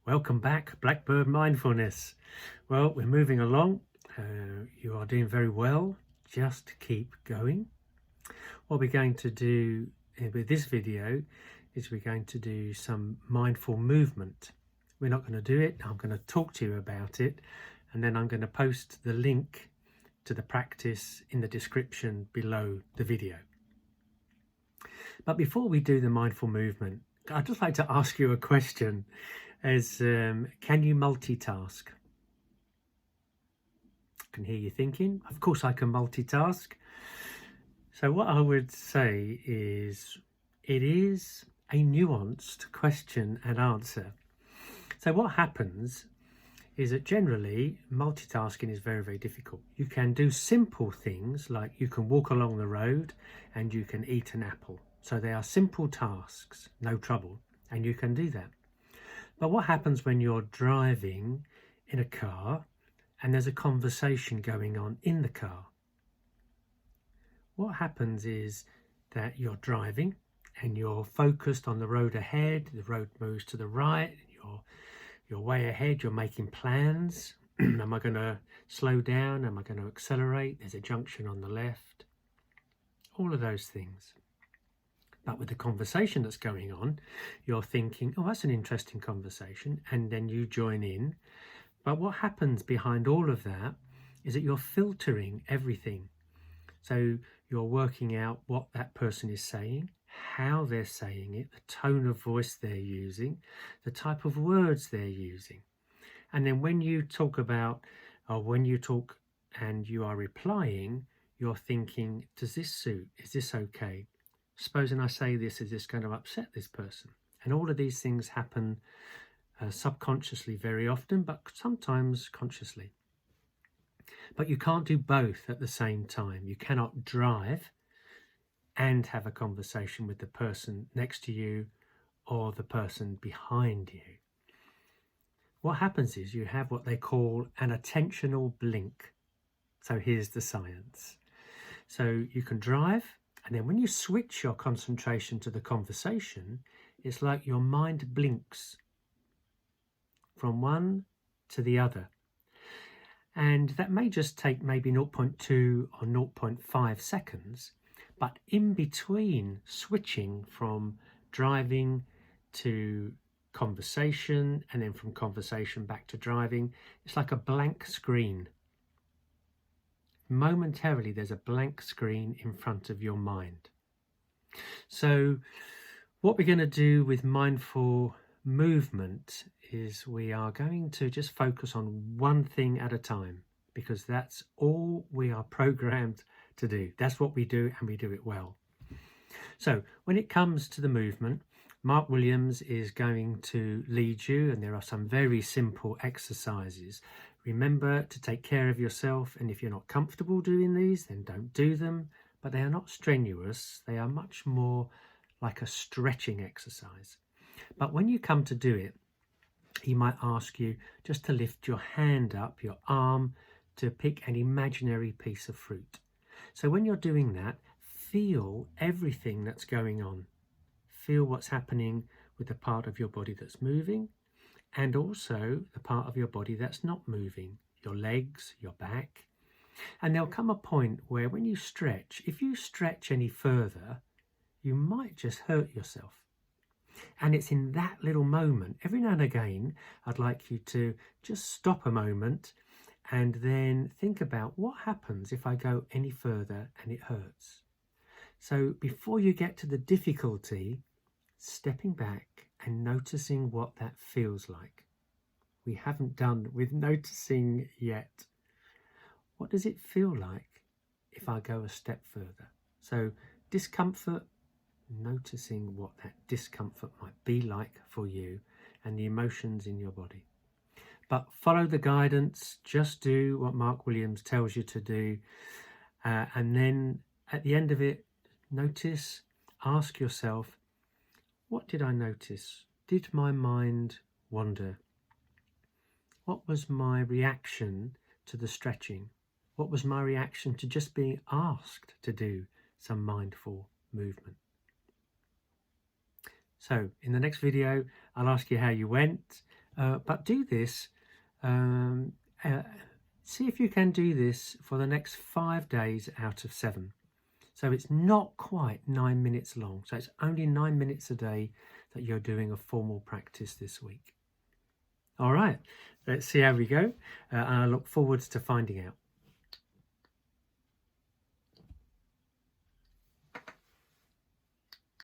Welcome back, Blackbird Mindfulness. Well, we're moving along. You are doing very well. Just keep going. What we're going to do with this video is we're going to do some mindful movement. We're not going to do it. I'm going to talk to you about it, and then I'm going to post the link to the practice in the description below the video. But before we do the mindful movement, I'd just like to ask you a question. Can you multitask? I can hear you thinking, of course I can multitask. So what I would say is, it is a nuanced question and answer. So what happens is that generally multitasking is very, very difficult. You can do simple things like you can walk along the road and you can eat an apple. So they are simple tasks, no trouble, and you can do that. But what happens when you're driving in a car and there's a conversation going on in the car? What happens is that you're driving and you're focused on the road ahead. The road moves to the right. You're way ahead. You're making plans. Am I going to slow down? Am I going to accelerate? There's a junction on the left. All of those things. But with the conversation that's going on, you're thinking, oh, that's an interesting conversation, and then you join in. But what happens behind all of that is that you're filtering everything. So you're working out what that person is saying, how they're saying it, the tone of voice they're using, the type of words they're using. And then when you talk about, or when you talk and you are replying, you're thinking, does this suit? Is this okay? Supposing I say this, is this going to upset this person? And all of these things happen subconsciously very often, but sometimes consciously. But you can't do both at the same time. You cannot drive and have a conversation with the person next to you or the person behind you. What happens is you have what they call an attentional blink. So here's the science. So you can drive, and then when you switch your concentration to the conversation, it's like your mind blinks from one to the other. And that may just take maybe 0.2 or 0.5 seconds, but in between switching from driving to conversation and then from conversation back to driving, it's like a blank screen. Momentarily, there's a blank screen in front of your mind. So what we're going to do with mindful movement is we are going to just focus on one thing at a time, because that's all we are programmed to do. That's what we do, and we do it well. So when it comes to the movement, Mark Williams is going to lead you, and there are some very simple exercises. Remember to take care of yourself, and if you're not comfortable doing these, then don't do them. But they are not strenuous. They are much more like a stretching exercise. But when you come to do it, he might ask you just to lift your hand up, your arm, to pick an imaginary piece of fruit. So when you're doing that, feel everything that's going on. Feel what's happening with the part of your body that's moving, and also the part of your body that's not moving, your legs, your back. And there'll come a point where when you stretch, if you stretch any further, you might just hurt yourself. And it's in that little moment, every now and again, I'd like you to just stop a moment and then think about what happens if I go any further and it hurts. So before you get to the difficulty, stepping back and noticing what that feels like. We haven't done with noticing yet. What does it feel like if I go a step further? So discomfort, noticing what that discomfort might be like for you and the emotions in your body. But follow the guidance, just do what Mark Williams tells you to do. And then at the end of it, notice, ask yourself, what did I notice? Did my mind wander? What was my reaction to the stretching? What was my reaction to just being asked to do some mindful movement? So in the next video, I'll ask you how you went. But do this. Um, uh, See if you can do this for the next 5 days out of 7. So it's not quite 9 minutes long. So it's only 9 minutes a day that you're doing a formal practice this week. All right, let's see how we go. And I look forward to finding out.